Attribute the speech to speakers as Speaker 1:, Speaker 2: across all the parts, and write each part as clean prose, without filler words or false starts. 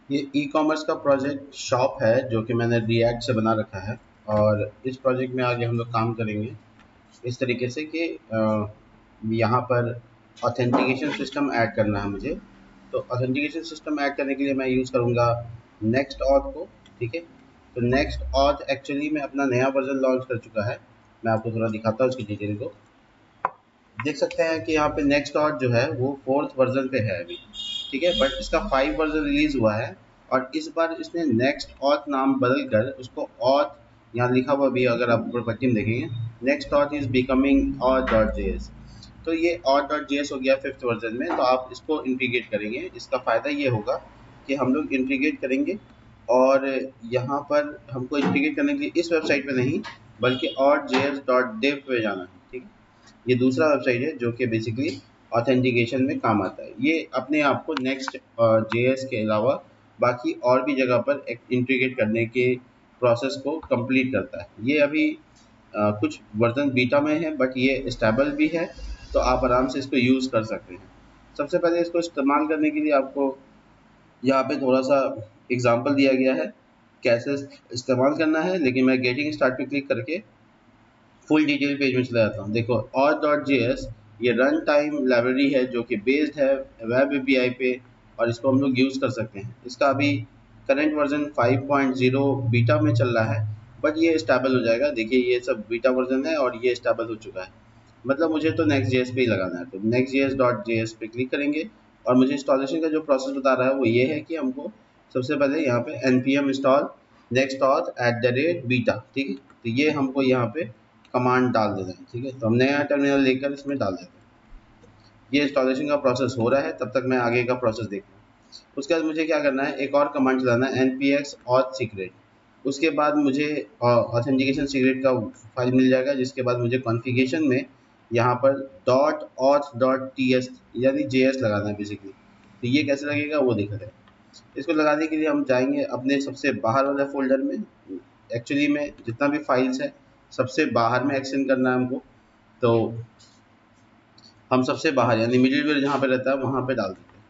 Speaker 1: ये e commerce का project shop है जो कि मैंने रिएक्ट से बना रखा है। और इस प्रोजेक्ट में आगे हम लोग काम करेंगे इस तरीके से कि यहाँ पर ऑथेंटिकेशन सिस्टम ऐड करना है मुझे। तो ऑथेंटिकेशन सिस्टम ऐड करने के लिए मैं यूज़ करूँगा नेक्स्ट ऑथ को। ठीक है, तो नेक्स्ट ऑथ एक्चुअली मैं अपना नया वर्जन लॉन्च कर चुका है। मैं आपको थोड़ा दिखाता हूँ उसकी डिटेल को। देख सकते हैं कि यहाँ पे नेक्स्ट ऑथ जो है वो 4th वर्जन पे है अभी। ठीक है, बट इसका 5 वर्जन रिलीज हुआ है और इस बार इसने नेक्स्ट ऑथ नाम बदल कर उसको ऑथ, यहाँ लिखा हुआ भी अगर आप ऊपर पट्टी में देखेंगे, next auth is becoming auth dot J S. तो ये ऑथ डॉट जे एस हो गया 5th वर्जन में। तो आप इसको इंटीग्रेट करेंगे। इसका फ़ायदा ये होगा कि हम लोग इंटीग्रेट करेंगे और यहाँ पर हमको इंटीग्रेट करने के लिए इस वेबसाइट पे नहीं बल्कि auth J S dot dev पे जाना है। ठीक है, ये दूसरा वेबसाइट है जो कि बेसिकली ऑथेंटिकेशन में काम आता है। ये अपने आप को नेक्स्ट जेएस के अलावा बाकी और भी जगह पर इंटीग्रेट करने के प्रोसेस को कंप्लीट करता है। ये अभी कुछ वर्जन बीटा में है बट ये स्टेबल भी है, तो आप आराम से इसको यूज़ कर सकते हैं। सबसे पहले इसको इस्तेमाल करने के लिए आपको यहाँ पे थोड़ा सा एग्जांपल दिया गया है कैसे इस्तेमाल करना है, लेकिन मैं गेटिंग स्टार्ट पे क्लिक करके फुल डिटेल पेज में चला जाता हूँ। देखो ऑथ डॉट जे एस ये रन टाइम लाइब्रेरी है जो कि बेस्ड है वेब एपीआई पे और इसको हम लोग यूज़ कर सकते हैं। इसका अभी करंट वर्जन 5.0 बीटा में चल रहा है बट ये स्टेबल हो जाएगा। देखिए ये सब बीटा वर्जन है और ये स्टेबल हो चुका है। मतलब मुझे तो नेक्स्ट जे एस पे ही लगाना है, तो नेक्स्ट जे एस डॉट जे एस पे क्लिक करेंगे और मुझे इंस्टॉलेशन का जो प्रोसेस बता रहा है वो ये है कि हमको सबसे पहले यहाँ पे N P M install next auth at the rate beta. ठीक है, तो ये हमको यहाँ पे कमांड डाल देना है। ठीक है, तो हम नया टर्मिनल लेकर इसमें डाल देते हैं। ये इंस्टॉलेशन का प्रोसेस हो रहा है, तब तक मैं आगे का प्रोसेस देखूँ। उसके बाद मुझे क्या करना है, एक और कमांड चलाना है N P X auth secret. उसके बाद मुझे ऑथेंटिकेशन सीक्रेट का फाइल मिल जाएगा, जिसके बाद मुझे कॉन्फ़िगरेशन में यहाँ पर dot auth dot T S यानी जे एस लगाना है बेसिकली। तो ये कैसे लगेगा वो दिखा है। इसको लगाने के लिए हम जाएंगे अपने सबसे बाहर वाले फ़ोल्डर में। एक्चुअली में जितना भी फाइल्स है सबसे बाहर में एक्सटेंड करना है हमको। तो हम सबसे बाहर यानी मिडिलवेयर जहाँ पे रहता है वहाँ पे डाल देते हैं।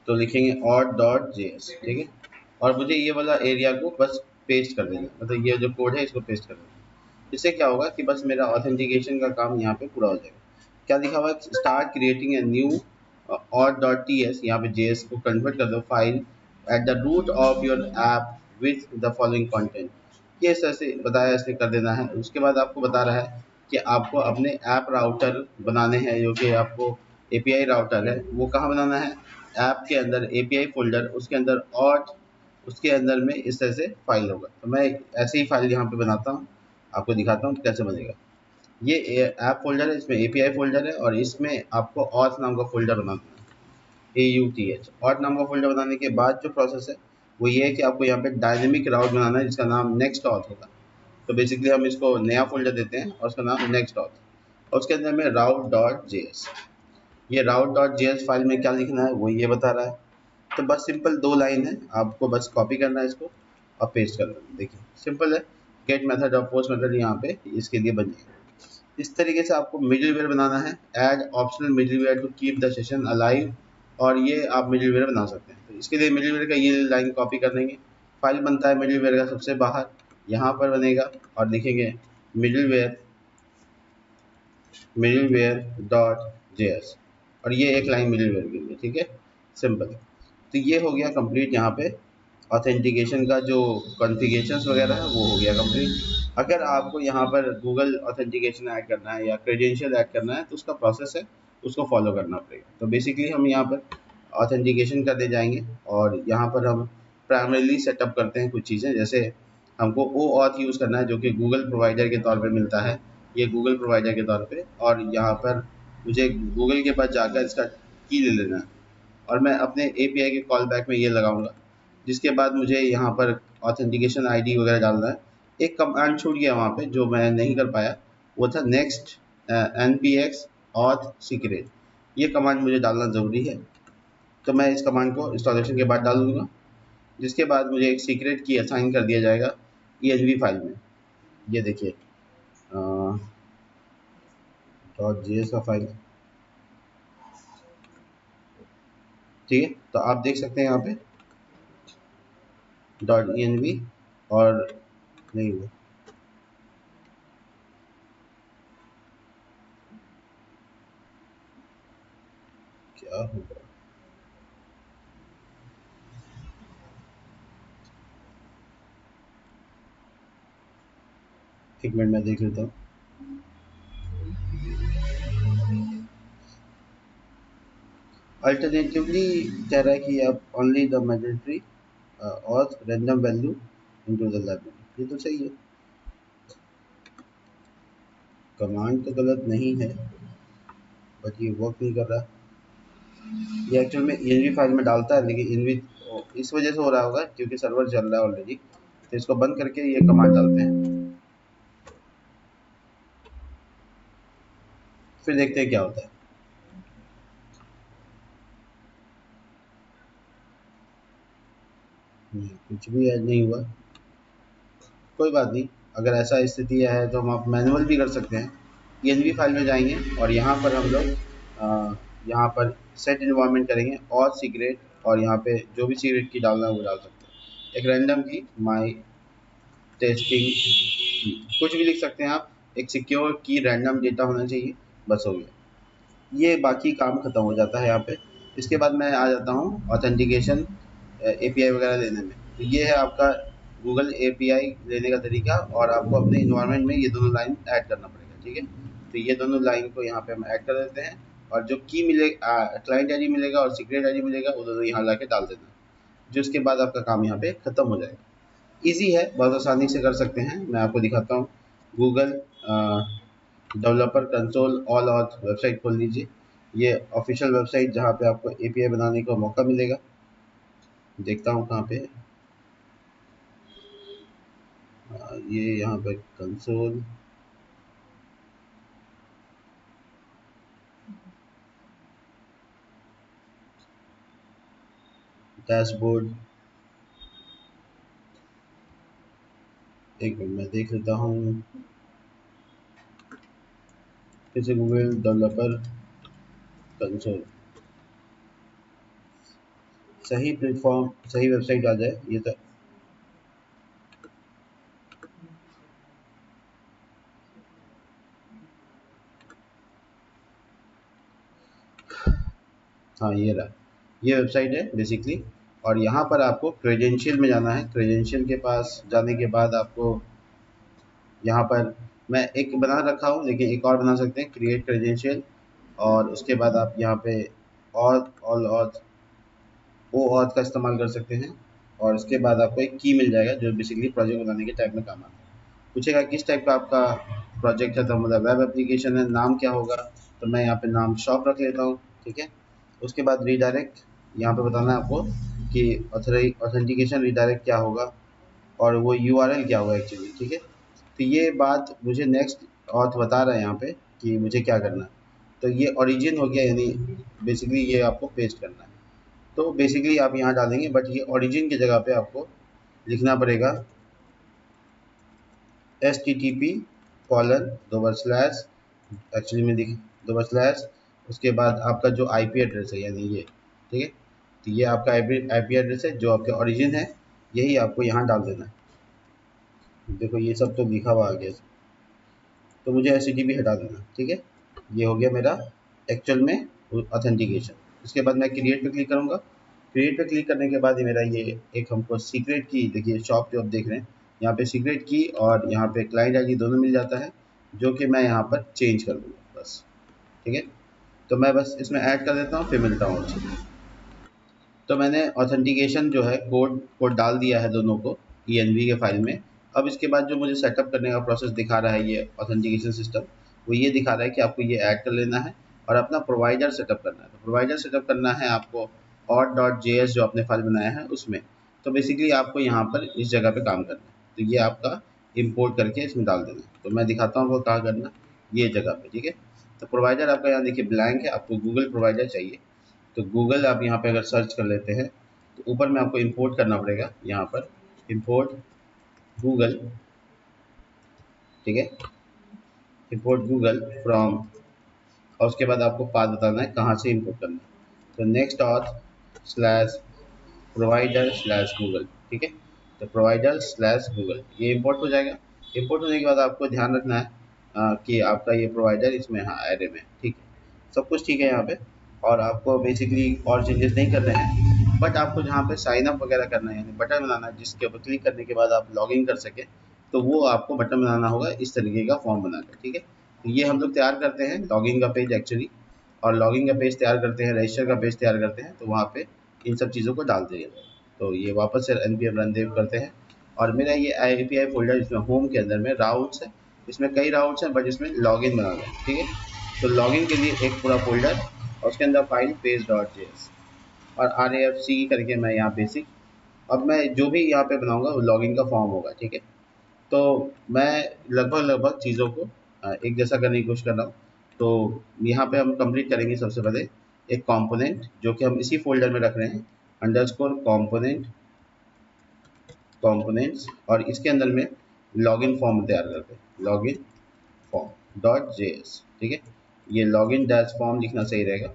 Speaker 1: तो लिखेंगे ऑट डॉट जे एस। ठीक है, और मुझे ये वाला एरिया को बस पेस्ट कर देना, मतलब ये जो कोड है इसको पेस्ट कर देना। इससे क्या होगा कि बस मेरा ऑथेंटिकेशन का काम यहाँ पे पूरा हो जाएगा। क्या लिखा हुआ है, start creating a new auth dot T S. यहाँ पे जे एस को कन्वर्ट कर दो file at the root of your app with the following content. ये ऐसे बताया, ऐसे कर देना है। उसके बाद आपको बता रहा है कि आपको अपने ऐप राउटर बनाने हैं, जो कि आपको एपीआई राउटर है वो कहाँ बनाना है, ऐप के अंदर एपीआई फोल्डर, उसके अंदर और उसके अंदर में इस तरह से फाइल होगा। तो मैं ऐसे ही फाइल यहाँ पे बनाता हूँ, आपको दिखाता हूँ कैसे बनेगा। ये ऐप फोल्डर है, इसमें एपीआई फोल्डर है और इसमें आपको ऑथ नाम का फोल्डर बनाना है। AUTH ऑथ नाम का फोल्डर बनाने के बाद जो प्रोसेस है वो ये है कि आपको यहाँ पे डायनेमिक राउट बनाना है जिसका नाम नेक्स्ट ऑथ होगा। तो बेसिकली हम इसको नया फोल्डर देते हैं और उसका नाम नेक्स्ट ऑथ, और उसके अंदर में राउट डॉट जे एस। ये route dot J S file में क्या लिखना है वो ये बता रहा है। तो बस सिंपल 2 लाइन है, आपको बस कॉपी करना है इसको और पेस्ट कर देना। देखिए सिंपल है। गेट मेथड और पोस्ट मेथड यहाँ पे इसके लिए बन जाएगा। इस तरीके से आपको मिडिलवेयर बनाना है। Add optional middleware to keep the session alive, और ये आप मिडिलवेयर बना सकते हैं। तो इसके लिए मिडिलवेयर का ये लाइन कॉपी कर देंगे। फाइल बनता है मिडिलवेयर का सबसे बाहर, यहाँ पर बनेगा और लिखेंगे middleware middleware dot J S, और ये एक लाइन मिडिलवेयर के लिए। ठीक है, सिंपल। तो ये हो गया कंप्लीट। यहाँ पे ऑथेंटिकेशन का जो कॉन्फ़िगरेशंस वगैरह है वो हो गया कंप्लीट। अगर आपको यहाँ पर गूगल ऑथेंटिकेशन ऐड करना है या क्रेडेंशियल ऐड करना है तो उसका प्रोसेस है, उसको फॉलो करना पड़ेगा। तो बेसिकली हम यहाँ पर ऑथेंटिकेशन करने जाएंगे और यहाँ पर हम प्राइमरीली सेटअप करते हैं कुछ चीज़ें। जैसे हमको ओ ऑथ यूज़ करना है जो कि गूगल प्रोवाइडर के तौर पे मिलता है। ये गूगल प्रोवाइडर के तौर पे, और यहाँ पर मुझे गूगल के पास जाकर इसका की ले लेना है और मैं अपने एपीआई के कॉल बैक में ये लगाऊंगा। जिसके बाद मुझे यहाँ पर ऑथेंटिकेशन आईडी वगैरह डालना है। एक कमांड छूट गया वहाँ पे जो मैं नहीं कर पाया, वो था next N P X auth secret. ये कमांड मुझे डालना ज़रूरी है, तो मैं इस कमांड को इंस्टॉलेशन के बाद डाल दूँगा। जिसके बाद मुझे एक सीक्रेट की असाइन कर दिया जाएगा EHB फाइल में। ये देखिए डॉट जी एस का फाइल। ठीक है, तो आप देख सकते हैं यहाँ पे .env और नहीं हुआ, क्या होगा? एक मिनट में देख लेता हूँ। अल्टरनेटिवली कह रहा है कि आप ओनली द मैंडेटरी और random value into the library, ये तो सही है। कमांड तो गलत नहीं है, बट ये वर्क नहीं कर रहा। ये एक्चुअल में env फाइल में डालता है, लेकिन env इस वजह से हो रहा होगा क्योंकि सर्वर चल रहा है ऑलरेडी, तो इसको बंद करके ये कमांड डालते हैं, फिर देखते हैं क्या होता है। कुछ भी ऐड नहीं हुआ, कोई बात नहीं। अगर ऐसा स्थिति है तो हम आप मैनुअल भी कर सकते हैं। env फाइल में जाएंगे और यहाँ पर हम लोग यहाँ पर सेट इन्वायरमेंट करेंगे और सीक्रेट, और यहाँ पे जो भी सीक्रेट की डालना है वो डाल सकते हैं। एक रैंडम की माई टेस्टिंग की, कुछ भी लिख सकते हैं आप, एक सिक्योर की रैंडम डेटा होना चाहिए, बस हो गया। ये बाकी काम खत्म हो जाता है यहाँ पे। इसके बाद मैं आ जाता हूँ ऑथेंटिकेशन एपीआई वगैरह लेने में। तो ये है आपका गूगल एपीआई लेने का तरीका, और आपको अपने इन्वायरमेंट में ये दोनों लाइन ऐड करना पड़ेगा, ठीक है। तो ये दोनों लाइन को यहाँ पे हम ऐड कर देते हैं, और जो की मिलेगा, क्लाइंट आईडी मिलेगा और सीक्रेट आईडी मिलेगा, वो दोनों यहाँ ला के डाल देना, जो उसके बाद आपका काम यहाँ पे खत्म हो जाएगा। ईजी है, बहुत आसानी से कर सकते हैं। मैं आपको दिखाता हूँ। Google developer console all auth website खोल लीजिए। ये ऑफिशियल वेबसाइट जहाँ पे आपको एपीआई बनाने का मौका मिलेगा। देखता हूँ कहाँ पे है। ये यहाँ पे कंसोल, डैशबोर्ड, एक मिनट मैं देख लेता हूँ। फिर से गूगल डेवलपर कंसोल, सही प्लेटफॉर्म सही वेबसाइट आ जाए ये तो। हाँ ये रहा, ये वेबसाइट है बेसिकली। और यहाँ पर आपको क्रेडेंशियल में जाना है। क्रेडेंशियल के पास जाने के बाद आपको यहाँ पर, मैं एक बना रखा हूँ लेकिन एक और बना सकते हैं, क्रिएट क्रेडेंशियल। और उसके बाद आप यहाँ पे auth all auth OAuth का इस्तेमाल कर सकते हैं। और उसके बाद आपको एक की मिल जाएगा जो बेसिकली प्रोजेक्ट बनाने के टाइप में काम आता है। पूछेगा किस टाइप का आपका प्रोजेक्ट है, तो मतलब वेब एप्लीकेशन है, नाम क्या होगा, तो मैं यहाँ पे नाम शॉप रख लेता हूँ, ठीक है। उसके बाद रीडायरेक्ट, यहाँ पे बताना है आपको कि ऑथेंटिकेशन रीडायरेक्ट क्या होगा और वो यूआरएल क्या होगा एक्चुअली, ठीक है। तो ये बात मुझे नेक्स्ट ऑथ बता रहा है यहाँ पे कि मुझे क्या करना है। तो ये ओरिजिन हो गया, यानी बेसिकली ये आपको पेस्ट करना है। तो बेसिकली आप यहाँ डालेंगे, बट ये ओरिजिन की जगह पे आपको लिखना पड़ेगा http:// एक्चुअली में लिख // उसके बाद आपका जो आईपी एड्रेस है, यानी ये, ठीक है। तो ये आपका आईपी एड्रेस है जो आपका ओरिजिन है, यही आपको यहाँ डाल देना है। देखो ये सब तो लिखा हुआ आ गया, तो मुझे http हटा देना, ठीक है। ये हो गया मेरा एक्चुअल में ऑथेंटिकेशन। उसके बाद मैं क्रिएट पे क्लिक करूँगा। क्रिएट पे क्लिक करने के बाद ही मेरा ये एक हमको सीक्रेट की, देखिए शॉप जो आप देख रहे हैं, यहाँ पे सीक्रेट की और यहाँ पे क्लाइंट आईडी दोनों मिल जाता है, जो कि मैं यहाँ पर चेंज कर दूँगा बस, ठीक है। तो मैं बस इसमें ऐड कर देता हूँ, फिर मिलता हूँ आपसे। तो मैंने ऑथेंटिकेशन जो है कोड कोड डाल दिया है दोनों को env के फाइल में। अब इसके बाद जो मुझे सेटअप करने का प्रोसेस दिखा रहा है ये ऑथेंटिकेशन सिस्टम, वो ये दिखा रहा है कि आपको ये ऐड कर लेना है और अपना प्रोवाइडर सेटअप करना है। तो प्रोवाइडर सेटअप करना है आपको auth.js जो आपने फाइल बनाया है उसमें। तो बेसिकली आपको यहाँ पर इस जगह पे काम करना है, तो ये आपका इम्पोर्ट करके इसमें डाल देना है। तो मैं दिखाता हूँ वो कहाँ करना, ये जगह पे, ठीक है। तो प्रोवाइडर आपका यहाँ देखिए ब्लैंक है, आपको गूगल प्रोवाइडर चाहिए। तो गूगल आप यहाँ पे अगर सर्च कर लेते हैं तो ऊपर में आपको इंपोर्ट करना पड़ेगा, यहाँ पर इंपोर्ट गूगल, ठीक है। इंपोर्ट गूगल फ्रॉम, और उसके बाद आपको पाथ बताना है कहाँ से इंपोर्ट करना है। तो next auth slash provider slash Google, ठीक है। तो प्रोवाइडर स्लैश गूगल ये इंपोर्ट हो जाएगा। इंपोर्ट होने के बाद आपको ध्यान रखना है कि आपका ये प्रोवाइडर इसमें, हाँ, एरे में, ठीक है, सब कुछ ठीक है यहाँ पे। और आपको बेसिकली और चेंजेस नहीं करने हैं, बट आपको जहाँ पे साइन अप वगैरह करना है, यानी बटन बनाना है जिसके ऊपर क्लिक करने के बाद आप लॉगिन कर सके, तो वो आपको बटन बनाना होगा इस तरीके का फॉर्म बनाकर, ठीक है। तो ये हम लोग तैयार करते हैं लॉगिन का पेज एक्चुअली, और लॉगिन का पेज तैयार करते हैं, रजिस्टर का पेज तैयार करते हैं, तो वहाँ पे इन सब चीज़ों को डालते हैं। तो ये वापस से npm रनदेव करते हैं, और मेरा ये API फोल्डर इसमें होम के अंदर में राउट्स है, इसमें कई राउट्स हैं, बट इसमें लॉगिन बना हुआ है, ठीक है। तो लॉगिन के लिए एक पूरा फोल्डर, और उसके अंदर फाइल page.js और RAFC करके मैं यहाँ बेसिक, अब मैं जो भी यहाँ पे बनाऊंगा वो लॉगिन का फॉर्म होगा, ठीक है। तो मैं लगभग चीज़ों को एक जैसा करने की कोशिश कर रहा हूँ। तो यहाँ पे हम कंप्लीट करेंगे सबसे पहले एक कंपोनेंट जो कि हम इसी फोल्डर में रख रहे हैं, अंडरस्कोर कंपोनेंट्स, और इसके अंदर में लॉगिन फॉर्म तैयार करते हैं, लॉगिन फॉर्म डॉट जेएस, ठीक है। ये लॉगिन डैश फॉर्म लिखना सही रहेगा,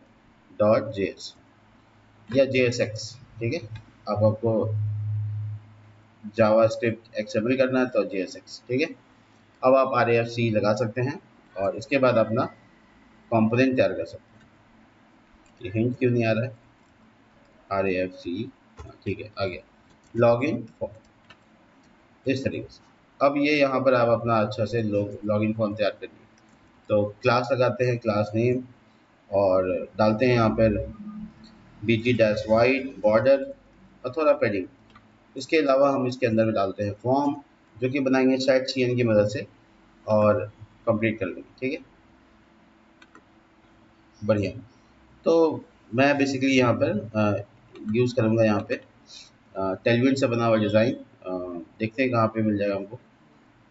Speaker 1: डॉट जेएस या JSX, ठीक है। अब आपको जावास्क्रिप्ट XML करना है तो JSX, ठीक है। अब आप RAFC लगा सकते हैं, और इसके बाद अपना कंपोनेंट तैयार कर सकते हैं। ये हिंट क्यों नहीं आ रहा है? RAFC, हाँ ठीक है, आ गया लॉगिन फॉर्म इस तरीके से। अब ये यहाँ पर आप अपना अच्छा से लॉगिन फॉर्म तैयार करिए। तो क्लास लगाते हैं, क्लास नेम, और डालते हैं यहाँ पर BG-white बॉर्डर और थोड़ा पैडिंग। इसके अलावा हम इसके अंदर में डालते हैं फॉर्म, जो कि बनाएंगे chat.cn की मदद से, और कंप्लीट कर लेंगे, ठीक है, बढ़िया। तो मैं बेसिकली यहाँ पर यूज़ करूँगा यहाँ पे टेलविन से बना हुआ डिज़ाइन, देखते हैं कहाँ पे मिल जाएगा हमको।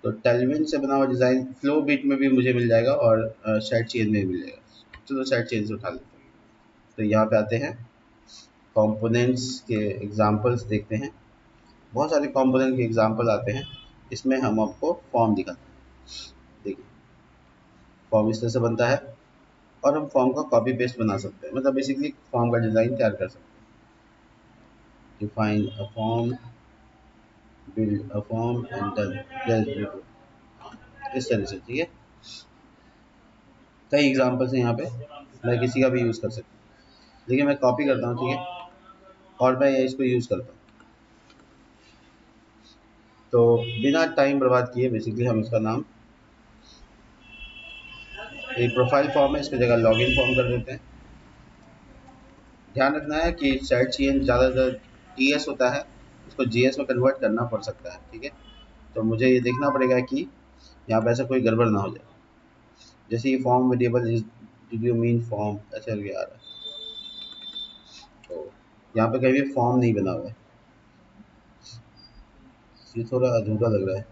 Speaker 1: तो टेलविन से बना हुआ डिज़ाइन फ्लो बीट में भी मुझे मिल जाएगा, और साइड चेन में भी मिल जाएगा। चलो साइड चेन से उठा लेते हैं। तो यहाँ पे आते हैं, कंपोनेंट्स के एग्जांपल्स देखते हैं, बहुत सारे कंपोनेंट के एग्जांपल आते हैं। इसमें हम आपको फॉर्म दिखाते हैं, देखिए फॉर्म इस तरह से बनता है, और हम फॉर्म का कॉपी पेस्ट बना सकते हैं, मतलब बेसिकली फॉर्म का डिज़ाइन तैयार कर सकते हैं। Define a form, build a form and done, इस तरह से, ठीक है। कई एग्जांपल्स हैं यहाँ पे, मैं किसी का भी यूज़ कर सकता हूँ, देखिए मैं कॉपी करता हूँ, ठीक है, और मैं इसको यूज़ करता हूँ। तो बिना टाइम बर्बाद किए बेसिकली हम इसका नाम, एक प्रोफाइल फॉर्म है, इसकी जगह लॉगिन फॉर्म कर देते हैं। ध्यान रखना है कि साइड चेन ज़्यादातर TS होता है, उसको JS में कन्वर्ट करना पड़ सकता है, ठीक है। तो मुझे ये देखना पड़ेगा कि यहाँ पे ऐसा कोई गड़बड़ ना हो जाए। जैसे ये form variable is, did you mean form, ऐसे करके आ रहा है, तो यहाँ पे कहीं भी फॉर्म नहीं बना हुआ है, ये थोड़ा अधूरा लग रहा है,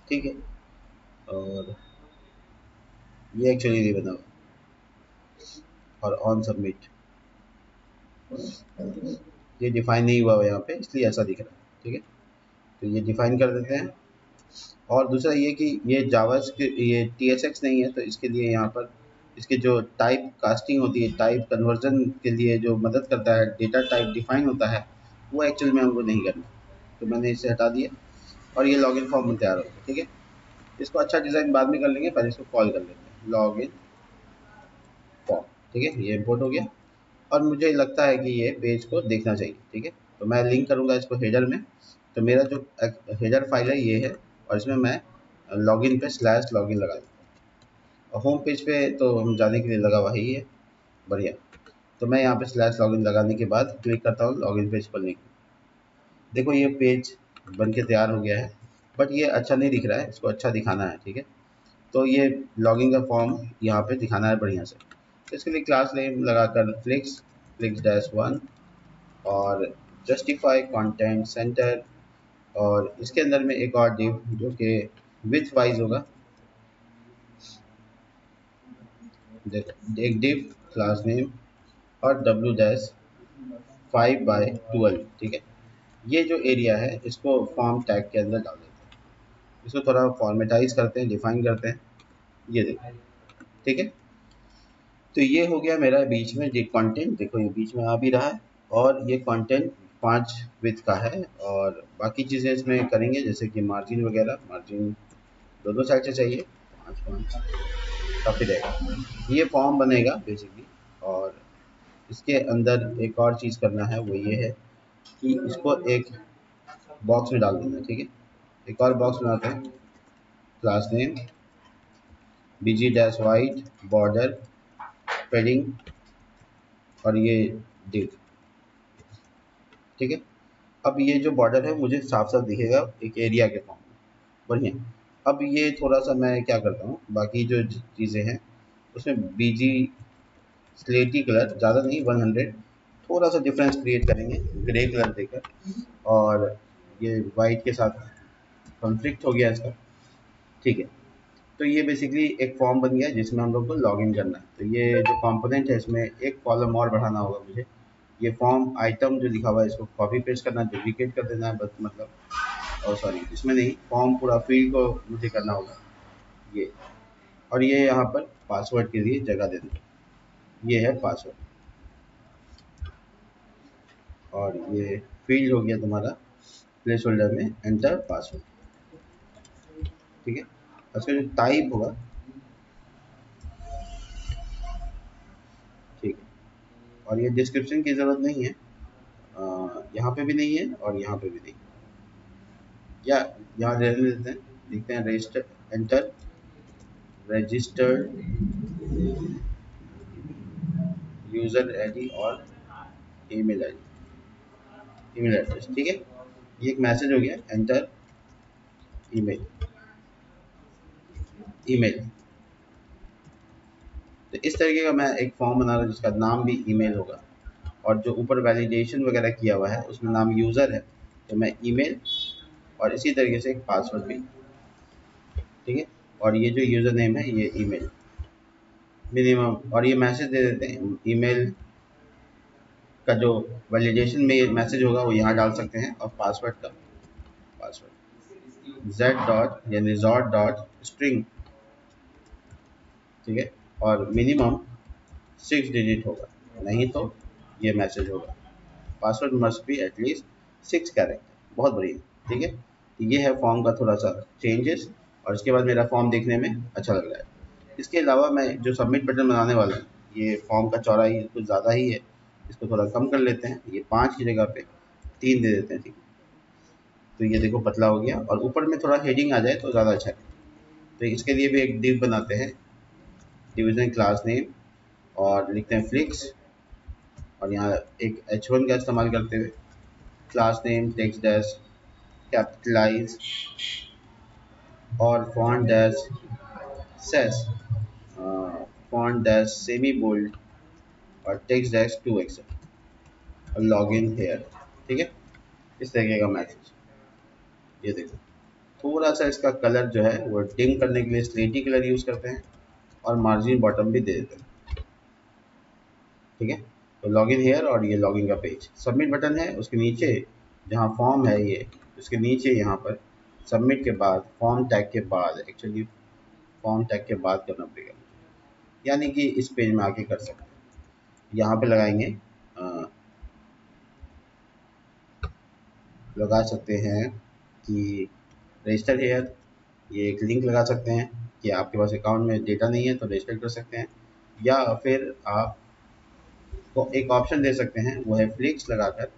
Speaker 1: ठीक है। और ये एक्चुअली नहीं बना हुआ, और ऑन सबमिट ये डिफाइन नहीं हुआ है यहाँ पे, इसलिए ऐसा दिख रहा है, ठीक है। तो ये डिफाइन कर देते हैं। और दूसरा ये कि ये ये TSX नहीं है, तो इसके लिए यहाँ पर इसके जो टाइप कास्टिंग होती है, टाइप कन्वर्जन के लिए जो मदद करता है, डेटा टाइप डिफाइन होता है, वो एक्चुअल में हमको नहीं करना, तो मैंने इसे हटा दिया, और ये लॉगिन फॉर्म में तैयार हो गया, ठीक है। इसको अच्छा डिज़ाइन बाद में कर लेंगे, पहले इसको कॉल कर लेते हैं, लॉगिन फॉर्म, ठीक है, ये इम्पोर्ट हो गया। और मुझे लगता है कि ये पेज को देखना चाहिए, ठीक है। तो मैं लिंक करूँगा इसको हेडर में, तो मेरा जो हेडर फाइल है ये है, और इसमें मैं लॉगिन पे स्लैश लॉगिन लगा दूँ, और होम पेज पे तो हम जाने के लिए लगा हुआ ही है, बढ़िया। तो मैं यहाँ पे स्लैश लॉगिन लगाने के बाद क्लिक करता हूँ लॉगिन पेज खोलने की। देखो ये पेज बन के तैयार हो गया है, बट ये अच्छा नहीं दिख रहा है, इसको अच्छा दिखाना है, ठीक है। तो ये लॉगिन का फॉर्म यहाँ पे दिखाना है बढ़िया से, तो इसके लिए क्लास नेम लगाकर फ्लिक्स-1, और जस्टिफाई कंटेंट सेंटर, और इसके अंदर में एक और डिव जो कि विथ वाइज होगा, देखो एक डिव क्लास नेम और W-5/12, ठीक है। ये जो एरिया है इसको फॉर्म टैग के अंदर डाल देते हैं, इसको थोड़ा फॉर्मेटाइज करते हैं, डिफाइन करते हैं, ये देखो, ठीक है। तो ये हो गया मेरा बीच में, ये कंटेंट देखो ये बीच में आ भी रहा है, और ये कंटेंट 5 विथ का है और बाकी चीज़ें इसमें करेंगे जैसे कि मार्जिन वगैरह। मार्जिन दोनों साइड से चाहिए, 5 काफ़ी रहेगा। ये फॉर्म बनेगा बेसिकली। और इसके अंदर एक और चीज़ करना है, वो ये है कि इसको एक बॉक्स में डाल देना है। ठीक है, एक और बॉक्स बनाते हैं। क्लास नेम, बीजी डैश वाइट, बॉर्डर, पेडिंग और ये डिव। ठीक है, अब ये जो बॉर्डर है मुझे साफ साफ दिखेगा एक एरिया के फॉर्म में। बढ़िया। अब ये थोड़ा सा मैं क्या करता हूँ, बाकी जो चीज़ें हैं उसमें बीजी स्लेटी कलर, ज़्यादा नहीं 100, थोड़ा सा डिफरेंस क्रिएट करेंगे ग्रे कलर देकर। और ये वाइट के साथ कॉन्फ्लिक्ट हो गया इसका। ठीक है, तो ये बेसिकली एक फॉर्म बन गया जिसमें हम लोग को लॉगिन करना है। तो ये जो कंपोनेंट है इसमें एक कॉलम और बढ़ाना होगा मुझे। ये फॉर्म आइटम जो लिखा हुआ है इसको कॉपी पेस्ट करना, डुप्लीकेट कर देना है बस, मतलब। और सॉरी, इसमें नहीं, फॉर्म पूरा फील्ड को मुझे करना होगा ये। और ये यहाँ पर पासवर्ड के लिए जगह दे देना, ये है पासवर्ड। और ये फील्ड हो गया तुम्हारा प्लेस होल्डर में एंटर पासवर्ड। ठीक है, उसका जो टाइप होगा, ठीक है। और ये डिस्क्रिप्शन की ज़रूरत नहीं है, यहाँ पे भी नहीं है और यहाँ पे भी नहीं, या यहाँ रहने देते हैं। लिखते हैं register, enter, registered user ID और ईमेल आईडी, ईमेल एड्रेस। ठीक है, ये एक मैसेज हो गया, एंटर ईमेल, ईमेल। तो इस तरीके का मैं एक फॉर्म बना रहा हूँ जिसका नाम भी ईमेल होगा। और जो ऊपर वैलिडेशन वगैरह किया हुआ है उसमें नाम यूज़र है, तो मैं ईमेल और इसी तरीके से एक पासवर्ड भी। ठीक है, और ये जो यूज़र नेम है ये ईमेल मिनिमम। और ये मैसेज दे देते हैं, ईमेल का जो वैलिडेशन में ये मैसेज होगा वो यहाँ डाल सकते हैं। और पासवर्ड का, पासवर्ड z डॉट यानी जॉट डॉट स्ट्रिंग। ठीक है, और मिनिमम 6 डिजिट होगा, नहीं तो ये मैसेज होगा। Password must be at least 6 character. बहुत बढ़िया। ठीक है, तो ये है फॉर्म का थोड़ा सा चेंजेस। और इसके बाद मेरा फॉर्म देखने में अच्छा लग रहा है। इसके अलावा मैं जो सबमिट बटन बनाने वाला हूँ, ये फॉर्म का चौड़ाई कुछ ज़्यादा ही है, इसको थोड़ा कम कर लेते हैं। ये 5 की जगह पे 3 दे देते हैं। ठीक है, तो ये देखो पतला हो गया और ऊपर में थोड़ा हेडिंग आ जाए तो ज़्यादा अच्छा है। तो इसके लिए भी एक डिव बनाते हैं, डिवीजन क्लास नेम, और लिखते हैं फ्लिक्स। और यहाँ एक h1 का इस्तेमाल करते हुए class name text dash capitalize और फॉन्ट डैश सेस, फॉन्ट डैश सेमी बोल्ड और टेक्स्ट डैश 2 अक्षर और लॉग इन हेयर। ठीक है, इस तरीके का मैसेज। ये देखो, थोड़ा सा इसका कलर जो है वो डिम करने के लिए स्लेटी कलर यूज़ करते हैं और मार्जिन बॉटम भी दे देते हैं। ठीक है, तो लॉगिन हेयर और ये लॉगिन का पेज। सबमिट बटन है, उसके नीचे जहाँ फॉर्म है ये, उसके नीचे यहाँ पर सबमिट के बाद फॉर्म टैग के बाद, एक्चुअली फॉर्म टैग के बाद करना पड़ेगा, यानी कि इस पेज में आके कर सकते हैं। यहाँ पे लगाएंगे, लगा सकते हैं कि रजिस्टर हेयर, ये एक लिंक लगा सकते हैं कि आपके पास अकाउंट में डेटा नहीं है तो रजिस्टर कर सकते हैं। या फिर आप को एक ऑप्शन दे सकते हैं, वो है फ्लिक्स लगाकर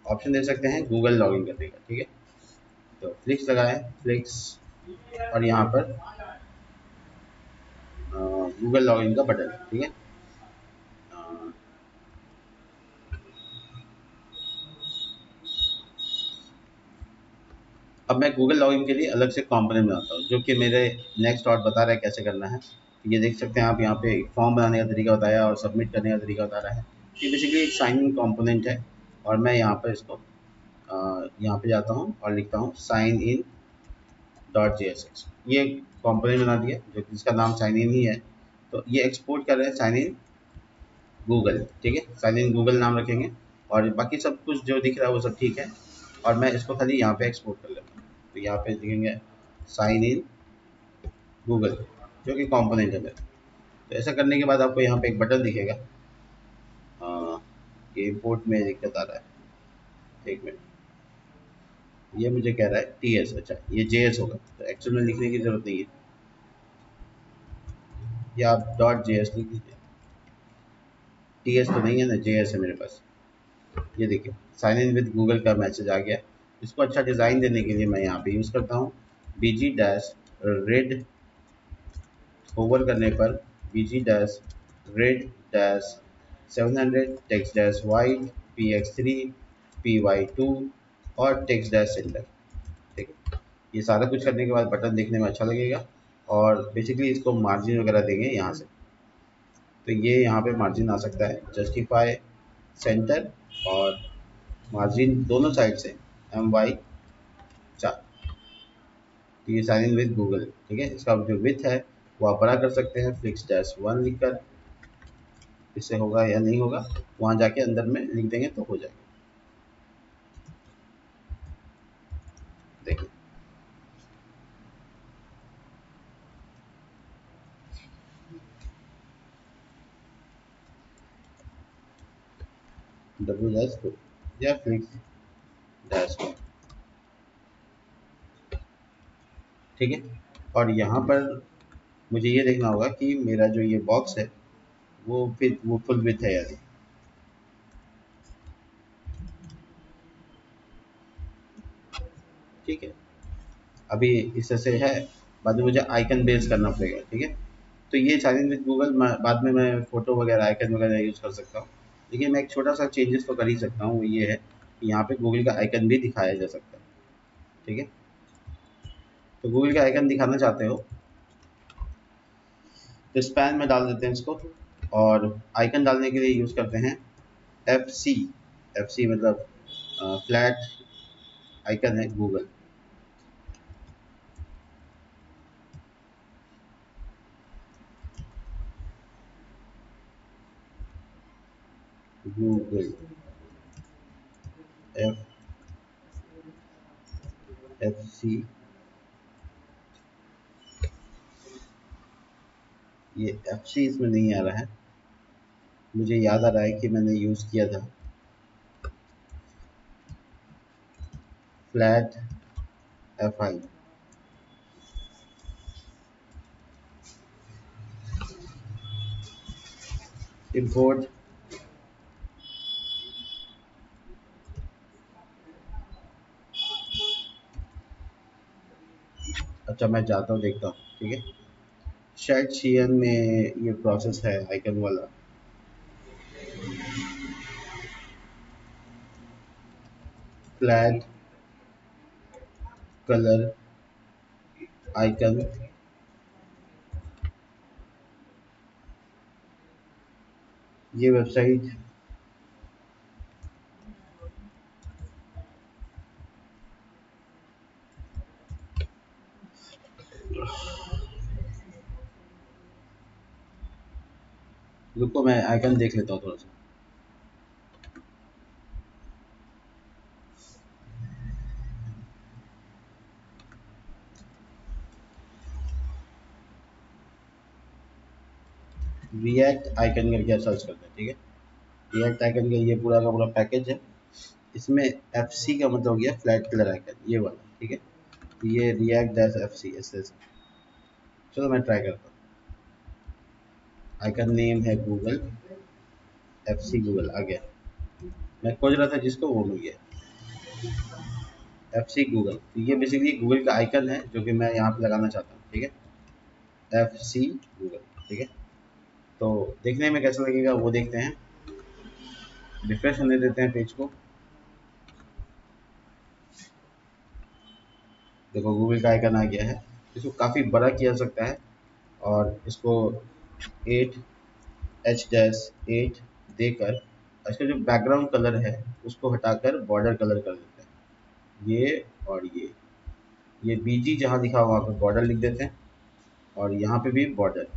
Speaker 1: ऑप्शन दे सकते हैं गूगल लॉगिन करने का। ठीक है, तो फ्लिक्स लगाएं, फ्लिक्स, और यहाँ पर गूगल लॉगिन का बटन। ठीक है, अ, अब मैं गूगल लॉगिन के लिए अलग से कंपोनेंट बनाता हूँ, जो कि मेरे नेक्स्ट डॉट बता रहा है कैसे करना है। ये देख सकते हैं आप, यहाँ पे फॉर्म बनाने का तरीका बताया और सबमिट करने का तरीका बता रहा है। ये बेसिकली एक साइन इन कॉम्पोनेंट है। और मैं यहाँ पर इसको यहाँ पे जाता हूँ और लिखता हूँ साइन इन डॉट JSX। ये कंपोनेंट बना दिया जो कि इसका नाम साइन इन ही है। तो ये एक्सपोर्ट कर रहे हैं साइन इन गूगल। ठीक है, साइन इन गूगल नाम रखेंगे और बाकी सब कुछ जो दिख रहा है वो सब ठीक है। और मैं इसको खाली यहाँ पे एक्सपोर्ट कर लेता हूँ। तो यहाँ पे लिखेंगे साइन इन गूगल, जो कि कंपोनेंट है मेरा। तो ऐसा करने के बाद आपको यहाँ पे एक बटन दिखेगा, ये इंपोर्ट में दिक्कत आ रहा है। एक मिनट, ये मुझे कह रहा है टी एस, अच्छा ये जे एस होगा, तो एक्चुअल में लिखने की जरूरत नहीं है, या आप डॉट जे एस लिख दीजिए। टी एस तो नहीं है ना, जे एस है मेरे पास। ये देखिए साइन इन विद गूगल का मैसेज आ गया। इसको अच्छा डिज़ाइन देने के लिए मैं यहाँ पे यूज़ करता हूँ बीजी डैश रेड, होवर करने पर BG dash red dash 700 text dash white px3 py2 और टेक्स्ट डैश सेंटर। ठीक है, ये सारा कुछ करने के बाद बटन देखने में अच्छा लगेगा, और बेसिकली इसको मार्जिन वगैरह देंगे यहाँ से, तो ये यहाँ पे मार्जिन आ सकता है जस्टिफाई सेंटर, और मार्जिन दोनों साइड से my4। तो ये साइन इन विद गूगल, ठीक है। इसका जो विथ है वो आप बड़ा कर सकते हैं फ्लिक्स डैश 1 लिखकर, इससे होगा या नहीं होगा वहाँ जाके अंदर में लिख देंगे तो हो जाएगा। देखिए डब्ल्यू डैश 2 या फ्लिक्स डैश 1, ठीक है। और यहाँ पर मुझे ये देखना होगा कि मेरा जो ये बॉक्स है वो फिर वो फुल विथ है या नहीं, ठीक है। अभी इस तरह से है, बाद में मुझे आइकन बेस करना पड़ेगा, ठीक है। तो ये साइन इन विद गूगल बाद में मैं फ़ोटो वगैरह आइकन वगैरह यूज़ कर सकता हूँ, लेकिन मैं एक छोटा सा चेंजेस तो कर ही सकता हूँ, वो ये है कि यहाँ पे गूगल का आइकन भी दिखाया जा सकता है, ठीक है। तो गूगल का आइकन दिखाना चाहते हो तो स्पैन में डाल देते हैं इसको, और आइकन डालने के लिए यूज़ करते हैं एफ सी। एफ सी मतलब फ्लैट आइकन है Google. Google F F C, ये एफ सी इसमें नहीं आ रहा है, मुझे याद आ रहा है कि मैंने यूज़ किया था फ्लैट एफ आई। इम्पोर्ट, अच्छा मैं जाता हूँ देखता हूँ, ठीक है। शायद शीयन में ये प्रोसेस है आइकन वाला। फ्लैट कलर आइकन, ये वेबसाइट रुको मैं आइकन देख लेता हूँ थोड़ा सा। रिएक्ट आइकन करके सर्च करते हैं, ठीक है। रिएक्ट आइकन का ये पूरा का पूरा पैकेज है। इसमें एफ सी का मतलब हो गया फ्लैट कलर आइकन, ये वाला, ठीक है। तो ये रिएक्ट डैश एफ सी ऐसे। चलो मैं ट्राई करता हूँ। आइकन नेम है गूगल एफ सी, गूगल आ गया। मैं खोज रहा था जिसको, वो मिल गया एफ सी गूगल। तो ये बेसिकली गूगल का आइकन है जो कि मैं यहाँ पे लगाना चाहता हूँ, ठीक है। एफ सी गूगल, ठीक है। तो देखने में कैसा लगेगा वो देखते हैं, रिफ्रेश होने देते हैं पेज को। देखो गूगल का आइकन आ गया है। इसको काफ़ी बड़ा किया जा सकता है, और इसको 8 H-8 देकर इसका जो बैकग्राउंड कलर है उसको हटाकर बॉर्डर कलर कर देते हैं, ये और ये बीजी जहाँ दिखा वहाँ पे बॉर्डर लिख देते हैं, और यहाँ पे भी बॉर्डर,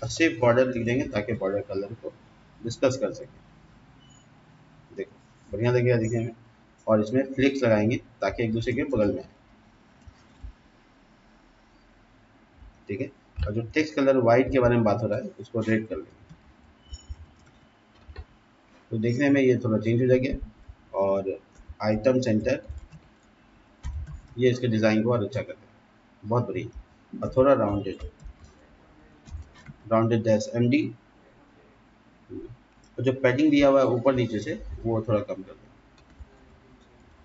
Speaker 1: और सिर्फ बॉर्डर लिख देंगे ताकि बॉर्डर कलर को डिस्कस कर सकें। देखो बढ़िया लगेगा दिखने में, और इसमें फ्लिक्स लगाएंगे ताकि एक दूसरे के बगल में आए, ठीक है। और जो टेक्स्ट कलर वाइट के बारे में बात हो रहा है उसको रेड कर लेंगे। तो देखने में ये थोड़ा चेंज हो जाएगा। और आइटम सेंटर, ये इसके डिज़ाइन को और अच्छा कर देगा, बहुत बढ़िया। और थोड़ा राउंडेड, राउंडेड डैश MD, और जो पैडिंग दिया हुआ है ऊपर नीचे से वो थोड़ा कम कर दें,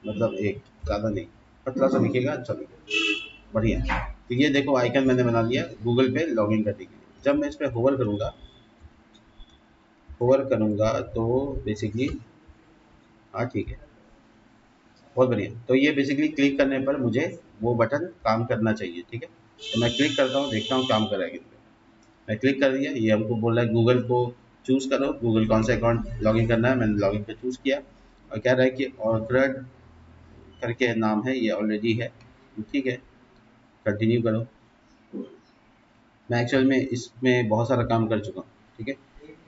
Speaker 1: मतलब एक ज़्यादा नहीं, पतला सा दिखेगा, अच्छा दिखेगा, बढ़िया। तो ये देखो आइकन मैंने बना लिया गूगल पे लॉगिन करने के लिए। जब मैं इस पर होवर करूँगा तो बेसिकली, हाँ ठीक है, बहुत बढ़िया। तो ये बेसिकली क्लिक करने पर मुझे वो बटन काम करना चाहिए, ठीक है। तो मैं क्लिक करता हूँ, देखता हूँ काम कर रहा है कि नहीं। मैं क्लिक कर दिया, ये हमको बोल रहा है गूगल को चूज़ करो, गूगल कौन सा अकाउंट लॉगिन करना है। मैंने लॉगिन पे चूज़ किया और कह रहा है कि ऑथर्ड करके नाम है, ये ऑलरेडी है, ठीक है, कंटिन्यू करो। मैं एक्चुअल में इसमें बहुत सारा काम कर चुका हूँ, ठीक है।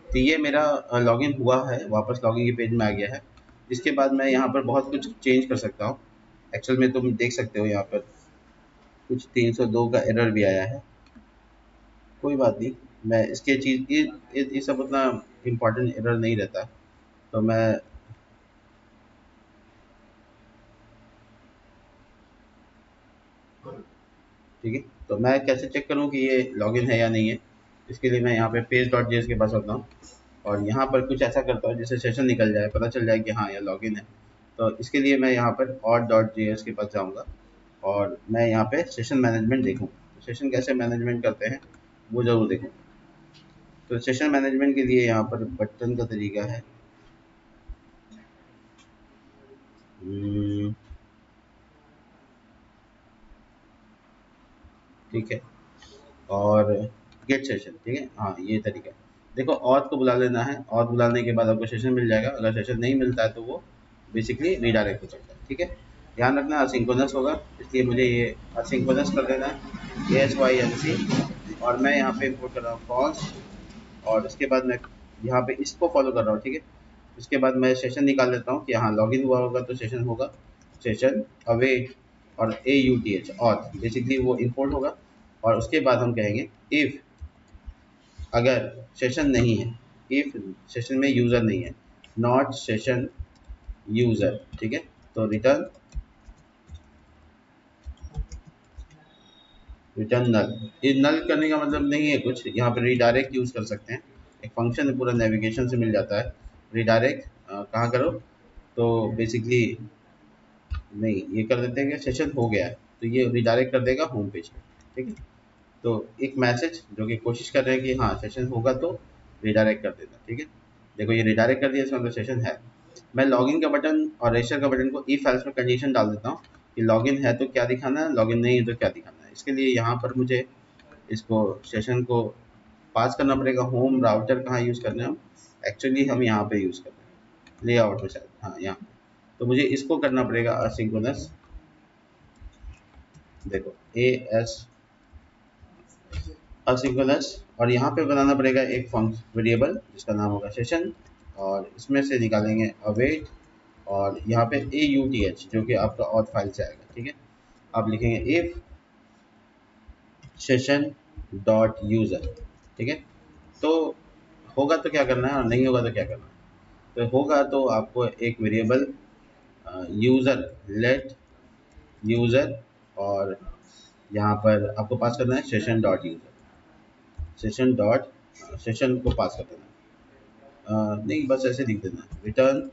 Speaker 1: तो ये मेरा लॉगिन हुआ है, वापस लॉगिन के पेज में आ गया है। इसके बाद मैं यहाँ पर बहुत कुछ चेंज कर सकता हूँ। एक्चुअल में तुम देख सकते हो यहाँ पर कुछ 302 का एरर भी आया है, कोई बात नहीं। मैं इसके चीज़ ये सब उतना इम्पोर्टेंट एरर नहीं रहता, तो मैं, ठीक है, तो मैं कैसे चेक करूँ कि ये लॉगिन है या नहीं है। इसके लिए मैं यहाँ पे page.js के पास आता हूँ और यहाँ पर कुछ ऐसा करता हूँ जिससे सेशन निकल जाए, पता चल जाए कि हाँ ये लॉगिन है। तो इसके लिए मैं यहाँ पर auth.js के पास जाऊँगा और मैं यहाँ पे सेशन मैनेजमेंट देखूँ, तो सेशन कैसे मैनेजमेंट करते हैं वो ज़रूर देखूँ। तो सेशन मैनेजमेंट के लिए यहाँ पर बटन का तरीका है, ठीक है, और गेट सेशन, ठीक है, हाँ ये तरीका है। देखो ऑथ को बुला लेना है, ऑथ बुलाने के बाद आपको सेशन मिल जाएगा। अगर सेशन नहीं मिलता है तो वो बेसिकली रीडायरेक्ट हो सकता है, ठीक है। ध्यान रखना असिंक्रोनस होगा, इसलिए मुझे ये असिंक्रोनस कर देना है, ASYNC। और मैं यहाँ पे इम्पोर्ट कर रहा हूँ फॉल्स, और उसके बाद मैं यहाँ पे इसको फॉलो कर रहा हूँ, ठीक है। उसके बाद मैं सेशन निकाल लेता हूँ कि हाँ लॉगिन हुआ होगा तो सेशन होगा, सेशन अवेट और AUTH ऑथ, बेसिकली वो इम्पोर्ट होगा। और उसके बाद हम कहेंगे इफ़, अगर सेशन नहीं है, इफ़ सेशन में यूज़र नहीं है, नॉट सेशन यूज़र, ठीक है। तो रिटर्न नल। ये नल करने का मतलब नहीं है कुछ, यहाँ पे रिडायरेक्ट यूज़ कर सकते हैं, एक फंक्शन पूरा नेविगेशन से मिल जाता है। रिडायरेक्ट कहाँ करो, तो बेसिकली नहीं, ये कर देते हैं कि सेशन हो गया है तो ये रिडायरेक्ट कर देगा होम पेज पे, ठीक है। तो एक मैसेज जो कि कोशिश कर रहे हैं कि हाँ सेशन होगा तो रिडायरेक्ट कर देना, ठीक है। देखो ये रिडायरेक्ट कर दिया, इसका मतलब सेशन है। मैं लॉगिन का बटन और रजिस्टर का बटन को इफ एल्स में कंडीशन डाल देता हूँ कि लॉगिन है तो क्या दिखाना है, लॉगिन नहीं है तो क्या दिखाना है। इसके लिए यहाँ पर मुझे इसको सेशन को पास करना पड़ेगा। होम राउटर कहाँ यूज़ करना है, हम एक्चुअली हम यहाँ पे यूज़ कर रहे हैं लेआउट में शायद, हाँ यहाँ। तो मुझे इसको करना पड़ेगा असिंक्रोनस, देखो AS असिंक्रोनस, और यहाँ पे बनाना पड़ेगा एक फंक्शन वेरिएबल जिसका नाम होगा सेशन, और इसमें से निकालेंगे अवेट, और यहाँ पे AUTH जो कि आपका ऑथ फाइल से आएगा, ठीक है। आप लिखेंगे इफ सेशन डॉट यूज़र, ठीक है। तो होगा तो क्या करना है और नहीं होगा तो क्या करना है। तो होगा तो आपको एक वेरिएबल यूज़र लेट यूज़र, और यहाँ पर आपको पास करना है session dot user, session dot session को पास कर देना है। नहीं बस ऐसे लिख देना है रिटर्न,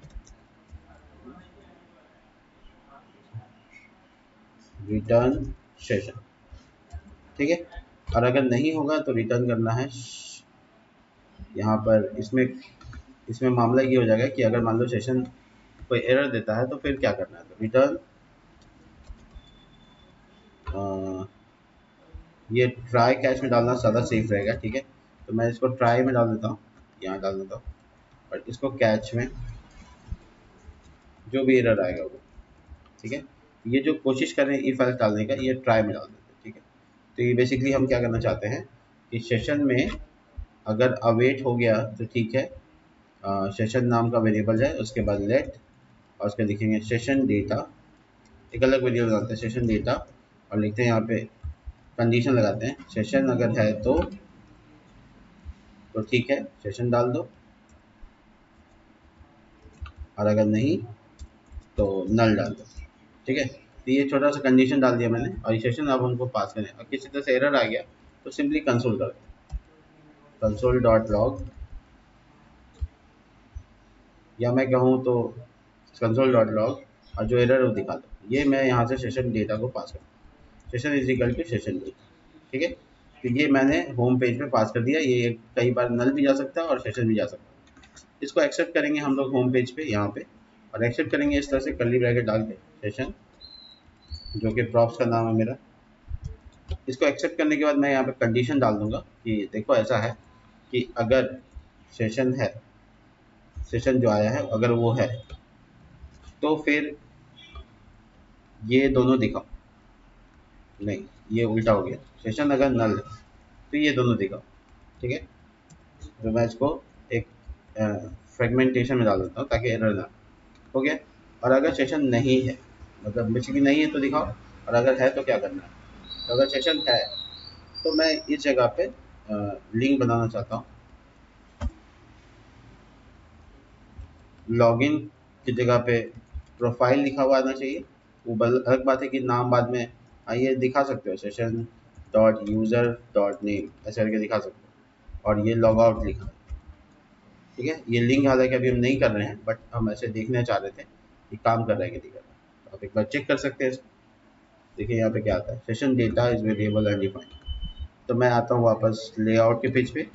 Speaker 1: रिटर्न सेशन, ठीक है। और अगर नहीं होगा तो रिटर्न करना है यहाँ पर, इसमें इसमें मामला ये हो जाएगा कि अगर मान लो सेशन कोई एरर देता है तो फिर क्या करना है, तो रिटर्न ये ट्राई कैच में डालना ज़्यादा सेफ रहेगा, ठीक है। तो मैं इसको ट्राई में डाल देता हूँ, यहाँ डाल देता हूँ, और इसको कैच में, जो भी एरर आएगा वो, ठीक है। ये जो कोशिश कर रहे हैं इफ एल्स डालने का, ये ट्राई में डाल देते हैं, ठीक है। तो ये बेसिकली हम क्या करना चाहते हैं कि सेशन में अगर अवेट हो गया तो ठीक है, सेशन नाम का वेरिएबल है, उसके बाद लेट, और उसके लिखेंगे सेशन डेटा, एक अलग वेरिएबल बनाते हैं सेशन डेटा, और लिखते हैं यहाँ पे कंडीशन लगाते हैं सेशन अगर है तो ठीक है सेशन डाल दो, और अगर नहीं तो नल डाल दो। ठीक है, तो ये छोटा सा कंडीशन डाल दिया मैंने और ये सेशन अब हमको पास करें। अब किसी तरह से एरर आ गया तो सिंपली कंसोल कर दो, कंसोल डॉट लॉग, या मैं कहूँ तो कंसोल डॉट लॉग, और जो एरर है वो दिखा दो। ये मैं यहाँ से सेशन डेटा को पास कर, session is equal to session data. ठीक है, तो ये मैंने होम पेज पे पास कर दिया। ये कई बार नल भी जा सकता है और सेशन भी जा सकता है। इसको एक्सेप्ट करेंगे हम लोग होम पेज पे यहाँ पे, और एक्सेप्ट करेंगे इस तरह से कर्ली ब्रैकेट डाल के सेशन, जो कि प्रॉप्स का नाम है मेरा। इसको एक्सेप्ट करने के बाद मैं यहाँ पे कंडीशन डाल दूंगा कि देखो ऐसा है कि अगर सेशन है, सेशन जो आया है अगर वो है तो फिर ये दोनों दिखाओ। नहीं, ये उल्टा हो गया, सेशन अगर नल है तो ये दोनों दिखाओ। ठीक है, तो मैं इसको एक फ्रेगमेंटेशन में डाल देता हूँ ताकि एरर ना हो गया। और अगर सेशन नहीं है, मतलब बेसिकली नहीं है तो दिखाओ, और अगर है तो क्या करना है। तो अगर सेशन है तो मैं इस जगह पे लिंक बनाना चाहता हूँ। लॉगिन की जगह पे प्रोफाइल लिखा हुआ आना चाहिए। वो अलग बात है कि नाम बाद में ये दिखा सकते हो, session dot user dot name ऐसे करके दिखा सकते हो, और ये लॉग आउट लिखा है। ठीक है, ये लिंक हालांकि अभी हम नहीं कर रहे हैं, बट हम ऐसे देखने चाह रहे थे कि काम कर रहा है कि नहीं कर रहा है। तो आप एक बार चेक कर सकते हैं इसको। देखिए यहाँ पे क्या आता है, session data is variable and defined. तो मैं आता हूँ वापस लेआउट के पेज पे,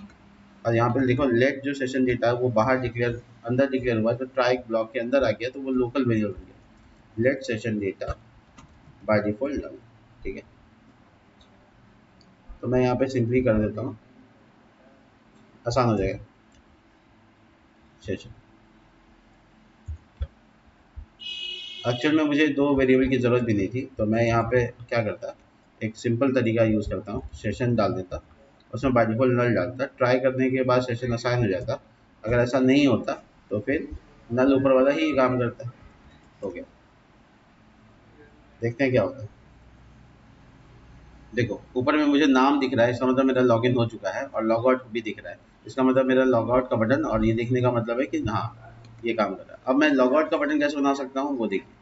Speaker 1: और यहाँ पे देखो लेट जो सेशन डेटा है वो बाहर डिक्लेयर, अंदर डिक्लेयर हुआ, तो ट्राई ब्लॉक के अंदर आ गया तो वो लोकल वेरिएबल बन गया, let session data by default null. ठीक है, तो मैं यहाँ पे सिंपली कर देता हूँ, आसान हो जाएगा सेशन। एक्चुअल में मुझे दो वेरिएबल की ज़रूरत भी नहीं थी, तो मैं यहाँ पे क्या करता, एक सिंपल तरीका यूज़ करता हूँ, सेशन डाल देता, उसमें बाय डिफॉल्ट नल डालता, ट्राई करने के बाद सेशन असाइन हो जाता। अगर ऐसा नहीं होता तो फिर नल ऊपर वाला ही काम करता है। हो गया, देखते हैं क्या होता है। देखो ऊपर में मुझे नाम दिख रहा है, इसका मतलब मेरा लॉगिन हो चुका है, और लॉग आउट भी दिख रहा है, इसका मतलब मेरा लॉग आउट का बटन, और ये देखने का मतलब है कि हाँ ये काम कर रहा है। अब मैं लॉग आउट का बटन कैसे बना सकता हूँ वो देखिए।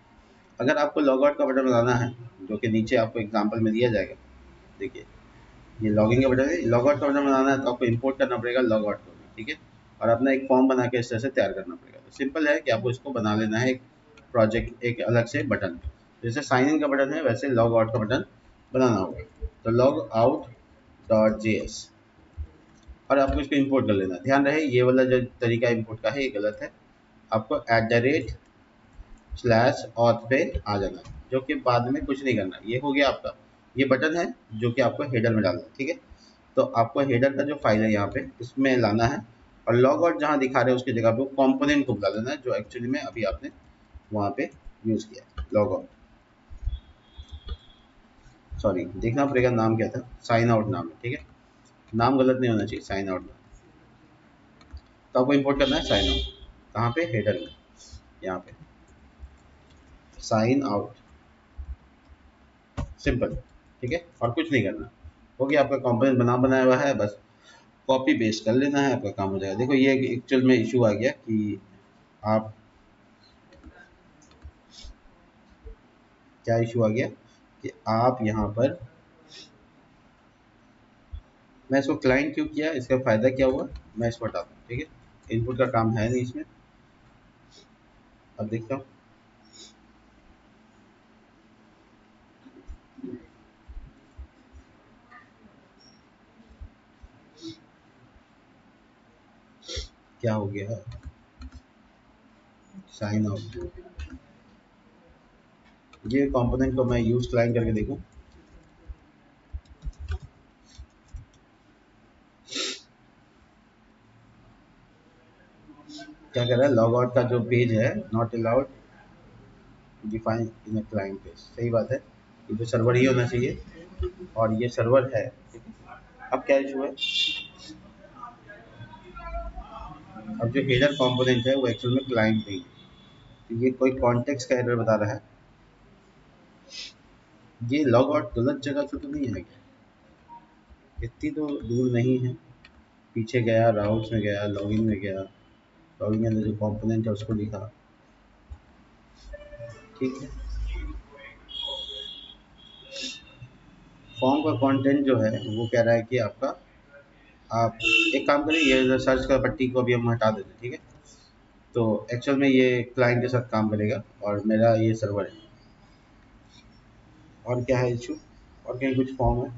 Speaker 1: अगर आपको लॉग आउट का बटन बनाना है, जो कि नीचे आपको एग्जाम्पल में दिया जाएगा, देखिए ये लॉगिन का बटन है, लॉग आउट का बटन बनाना है तो आपको इंपोर्ट करना पड़ेगा लॉग आउट को भी। ठीक है, और अपना एक फॉर्म बना के इस तरह से तैयार करना पड़ेगा। तो सिंपल है कि आपको इसको बना लेना है एक प्रोजेक्ट, एक अलग से बटन, जैसे साइन इन का बटन है वैसे लॉग आउट का बटन बनाना होगा। तो log out dot J S, और आपको इसको इंपोर्ट कर लेना। ध्यान रहे ये वाला जो तरीका इंपोर्ट का है ये गलत है, आपको @/auth पे आ जाना है, जो कि बाद में कुछ नहीं करना। ये हो गया आपका, ये बटन है जो कि आपको हेडर में डालना है। ठीक है, तो आपको हेडर का जो फाइल है यहाँ पे इसमें लाना है, और लॉग आउट जहाँ दिखा रहे हैं उसकी जगह पे कंपोनेंट को बुला लेना है, जो एक्चुअली में अभी आपने वहाँ पे यूज़ किया लॉग आउट। सॉरी, देखना पड़ेगा नाम क्या था, साइन आउट नाम है। ठीक है, नाम गलत नहीं होना चाहिए, साइन आउट नाम। तो आपको इंपोर्ट करना है साइन आउट, कहाँ पे, हेडर में, यहाँ पे साइन आउट, सिंपल। ठीक है, और कुछ नहीं करना। हो गया, आपका कंपोनेंट बनाया हुआ है, बस कॉपी पेस्ट कर लेना है, आपका काम हो जाएगा। देखो ये एक्चुअल में इशू आ गया कि आप, क्या इशू आ गया कि आप यहाँ पर, मैं इसको क्लाइंट क्यों किया, इसका फ़ायदा क्या हुआ, मैं इसको हटाता हूँ। ठीक है, इनपुट का काम है नहीं इसमें। अब देखता हूँ क्या हो गया है। साइन आउट, ये कंपोनेंट को मैं यूज़ क्लाइंट करके देखूँ। क्या कर रहा है, लॉग आउट का जो पेज है not allowed define in a client page, सही बात है, ये तो सर्वर ही होना चाहिए, और ये सर्वर है। ठीक है, अब क्या इशू है, अब जो हेडर कंपोनेंट है वो एक्चुअल में क्लाइंट नहीं है, तो ये कोई कॉन्टेक्स्ट का एरर बता रहा है। ये लॉग आउट गलत जगह से तो नहीं है क्या, इतनी तो दूर नहीं है। पीछे गया, राउट्स में गया, लॉगिन में गया, लॉगिन के अंदर जो कंपोनेंट है उसको लिखा, ठीक है। फॉर्म का कंटेंट जो है वो कह रहा है कि आपका, आप एक काम करिए, ये सर्च का पट्टी को अभी हम हटा देते हैं, ठीक है। तो एक्चुअल में ये क्लाइंट के साथ काम करेगा और मेरा ये सर्वर है। और क्या है इशू, और कहीं कुछ फॉर्म है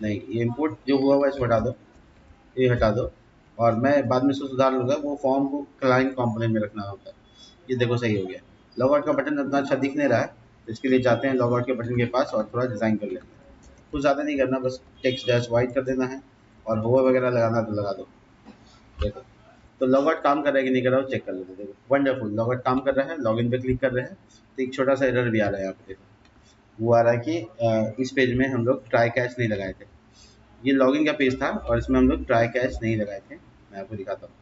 Speaker 1: नहीं, ये इंपोर्ट जो हुआ हुआ है इसको हटा दो, ये हटा दो, और मैं बाद में इसको सुधार लूँगा। वो फॉर्म को क्लाइंट कंपोनेंट में रखना होता है। ये देखो सही हो गया। लॉग आउट का बटन उतना अच्छा दिख नहीं रहा है, तो इसके लिए जाते हैं लॉग आउट के बटन के पास और थोड़ा डिज़ाइन कर लेते हैं। कुछ ज़्यादा नहीं करना, बस टेक्स्ट डैश वाइट कर देना है, और होवर वगैरह लगाना तो लगा दो। देखो, तो लॉग आउट काम कर रहा है कि नहीं कर रहा है चेक कर लेते हैं। देखो वंडरफुल, लॉग आउट काम कर रहा है। लॉगिन पे क्लिक कर रहे हैं तो एक छोटा सा एरर भी आ रहा है यहाँ पे। देखो वो आ रहा है कि इस पेज में हम लोग ट्राई कैच नहीं लगाए थे। ये लॉगिन का पेज था और इसमें हम लोग ट्राई कैच नहीं लगाए थे। मैं आपको दिखाता हूँ,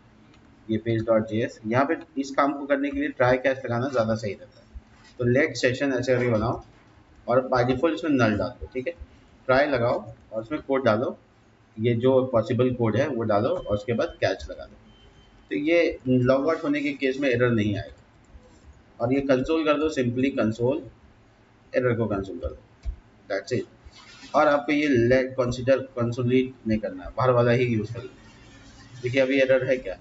Speaker 1: ये पेज डॉट जे एस, यहाँ पे इस काम को करने के लिए ट्राई कैच लगाना ज़्यादा सही रहता है। तो लेट सेशन ऐसे करके बनाओ और बाय डिफॉल्ट इसमें नल डाल दो, ठीक है। ट्राई लगाओ और उसमें कोड डालो, ये जो पॉसिबल कोड है वो डालो और उसके बाद कैच लगा दो। तो ये लॉग आउट होने के केस में एरर नहीं आएगा। और ये कंसोल कर दो, सिंपली कंसोल, एरर को कंसोल कर दो, दैट्स इट। और आपको ये लेट कंसिडर कंसोलिड नहीं करना है, बाहर वाला ही यूज़ करना है। देखिए अभी एरर है क्या,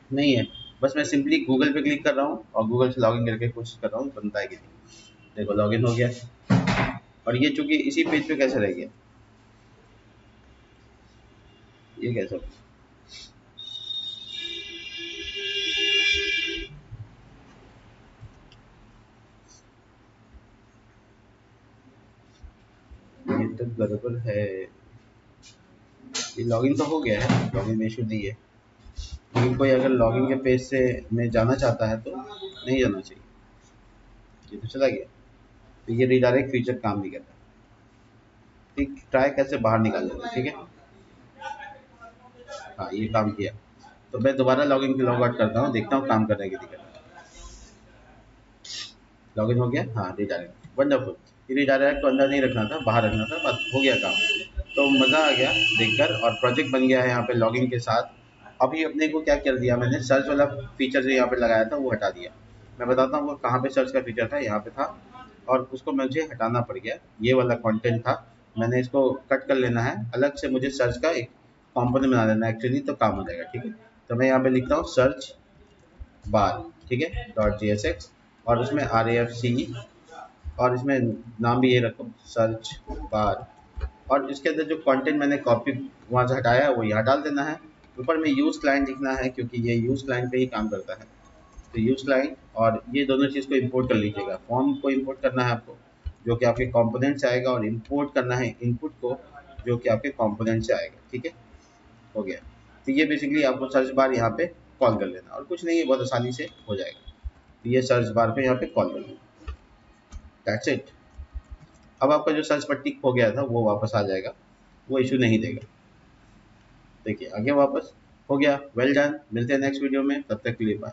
Speaker 1: नहीं है। बस मैं सिंपली गूगल पे क्लिक कर रहा हूँ और गूगल से लॉगिन करके कोशिश कर रहा हूँ बनता है कि नहीं। देखो लॉगिन हो गया, और ये चूंकि इसी पेज पे कैसे रह गया, ये कैसे हो? ये तो गड़बड़ है। ये लॉगिन तो हो गया है, लॉगिन में इशू नहीं है, लेकिन कोई अगर लॉगिन के पेज से में जाना चाहता है तो नहीं जाना चाहिए। ये तो चला गया, तो ये रिडायरेक्ट फीचर काम नहीं करता। ठीक, ट्राई कैसे बाहर निकाल लेते, ठीक है। हाँ ये काम किया, तो मैं दोबारा लॉगिन की लॉग आउट करता हूँ, देखता हूँ काम कर रहा है कि नहीं कर रहा है। लॉगिन हो गया, हाँ रिडायरेक्ट, वंडरफुल। ये रिडायरेक्ट को अंदर नहीं रखना था, बाहर रखना था, बस हो गया काम। तो मज़ा आ गया देखकर, और प्रोजेक्ट बन गया है यहाँ पे लॉगिन के साथ। अभी अपने को क्या कर दिया मैंने, सर्च वाला फीचर जो यहाँ पे लगाया था वो हटा दिया। मैं बताता हूँ वो कहाँ पे सर्च का फीचर था, यहाँ पे था, और उसको मुझे हटाना पड़ गया। ये वाला कंटेंट था, मैंने इसको कट कर लेना है, अलग से मुझे सर्च का एक कॉम्पोनेंट बना लेना है एक्चुअली, तो काम हो जाएगा, ठीक है। तो मैं यहाँ पे लिखता हूँ सर्च बार, ठीक है, डॉट जी एस एक्स, और उसमें आर ए एफ सी, और इसमें नाम भी ये रखो, सर्च बार। और इसके अंदर जो कंटेंट मैंने कॉपी वहाँ से हटाया है वो यहाँ डाल देना है। ऊपर में यूज़ क्लाइंट लिखना है, क्योंकि ये यूज़ क्लाइंट पे ही काम करता है। तो यूज़ क्लाइंट, और ये दोनों चीज़ को इंपोर्ट कर लीजिएगा। फॉर्म को इंपोर्ट करना है आपको, जो कि आपके कंपोनेंट से आएगा, और इंपोर्ट करना है इनपुट को, जो कि आपके कंपोनेंट से आएगा, ठीक है। हो गया। तो ये बेसिकली आपको सर्च बार यहाँ पे कॉल कर लेना, और कुछ नहीं है, बहुत आसानी से हो जाएगा। तो ये सर्च बार पे यहाँ पे कॉल कर लेना, दैट्स इट। अब आपका जो सर्च पट्टी खो गया था वो वापस आ जाएगा, वो इशू नहीं देगा। देखिए आ गया वापस, हो गया, वेल डन। मिलते हैं नेक्स्ट वीडियो में, तब तक के लिए बाय।